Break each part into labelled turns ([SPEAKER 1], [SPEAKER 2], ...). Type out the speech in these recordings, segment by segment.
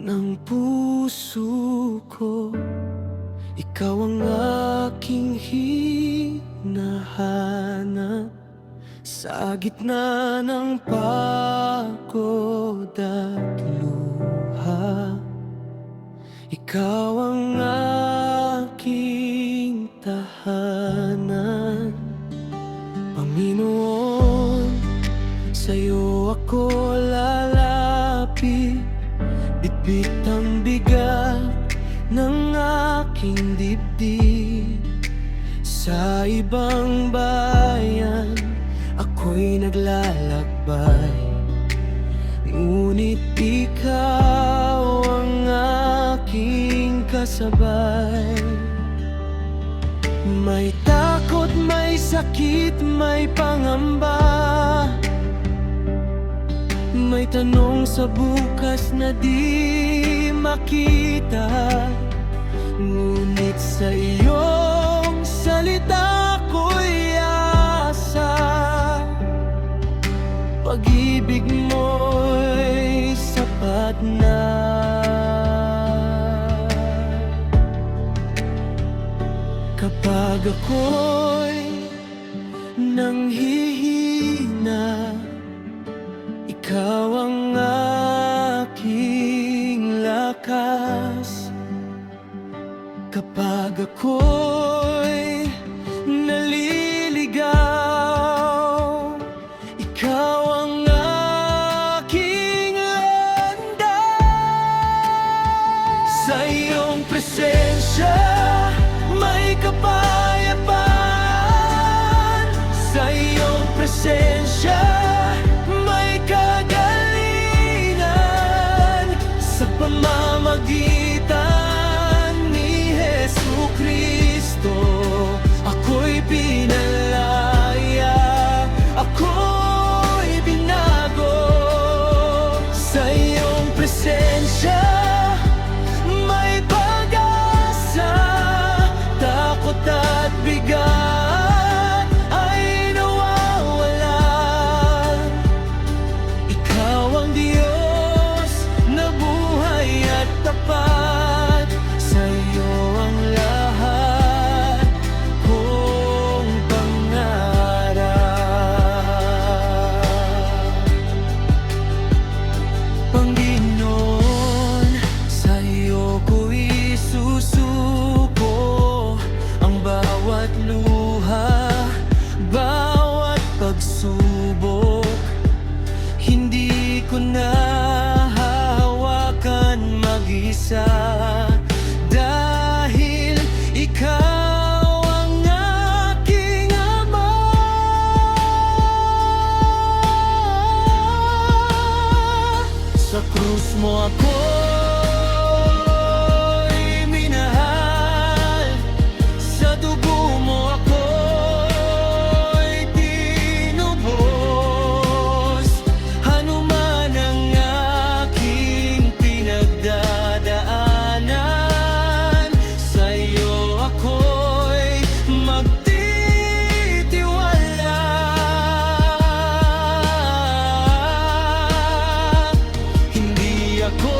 [SPEAKER 1] ng puso ko. Ikaw ang aking hinahanap sa gitna ng pagod at luha. Ikaw ang aking tahanan, Panginoon. Sa'yo ako lalapit, bitbit ang bigat ng aking dibdib. Sa ibang bayan ako'y naglalakbay, ngunit ikaw ang aking kasabay. May takot, may sakit, may pangamba, may tanong sa bukas na di makita. Ngunit sa iyong salita ko'y asa, pag-ibig mo'y sapat na. Kapag ako'y nanghihina, ikaw ang aking lakas. Kapag ako'y naliligaw, ikaw ang aking landas. Sa iyong presensya may kapayapaan, sa iyong presensya may kagalingan. Sa pamamagitan ni Jesucristo ako'y pinalaya, ako'y binago. Sa iyong presensya may pag-asa, takot at bigat ay nawawala. Ikaw ang Diyos na buhay at tapat, sa iyo ang lahat kong pangarap. Panginoon, sa iyo ko'y susuko, ang bawat luha, bawat pagsubok. Hindi ko na hawakan mag-isa, dahil ikaw ang aking Ama. Sa krus mo ako'y minahal, sa dugo mo ako'y tinubos. Hanuman ang aking pinagdadaanan, sa iyo ako'y magtitiwala. Hindi ako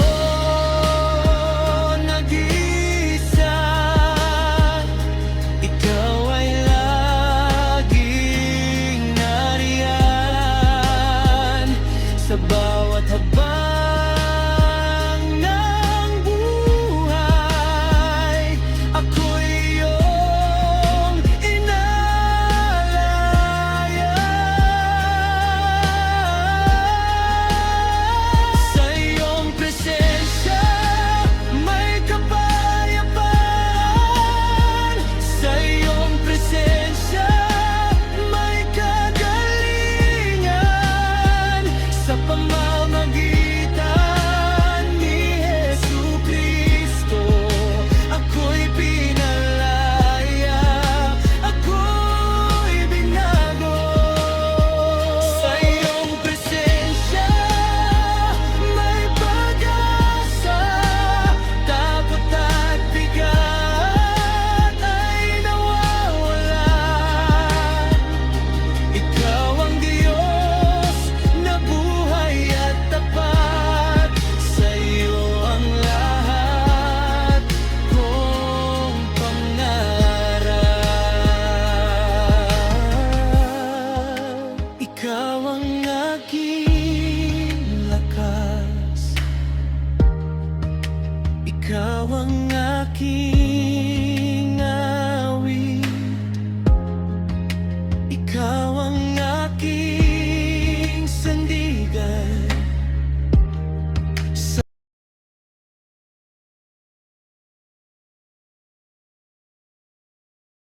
[SPEAKER 1] ikaw ang aking